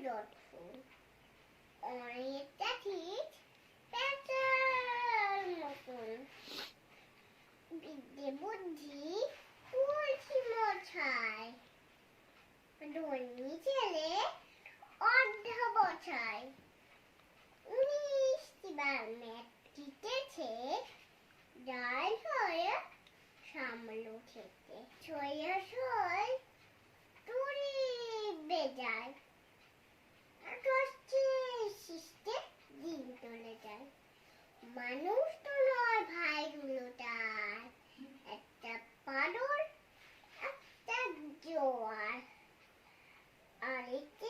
dot ফুল অনেকটা ঠিক প্যাঁচার মতন বিদ্যে বুদ্ধি তুলসী মশাই ধনী ছেলে অর্ধা বছায় 19 বার ম্যাথ জিতেছে ডাল হয়ে সামলো খেতে ছয় তুড়ি বেজায় শিষ্টে দিন চলে যায় মানুষ তো নয় ভাইগুলো তার একটা পাদর একটা জোয়ার আরেকটি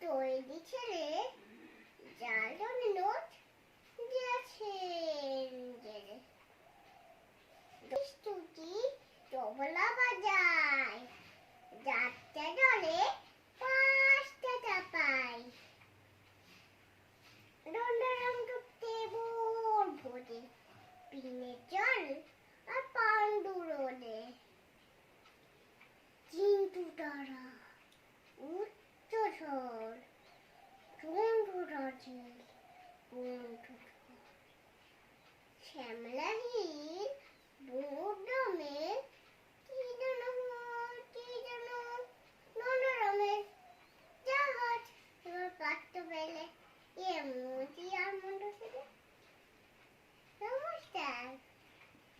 তৈরি ছেলে যার নোট দিয়েছেন জেলে স্তুতি তবলা বাজায় যাত্রা দলে 5 টাকা পায় রং করতে বোর ভোরে পিনে জল আর পান্ডু রোদে কিন্তু তারা উচ্চস্বর বন্ধু রাজে বন্ধু শ্যামলা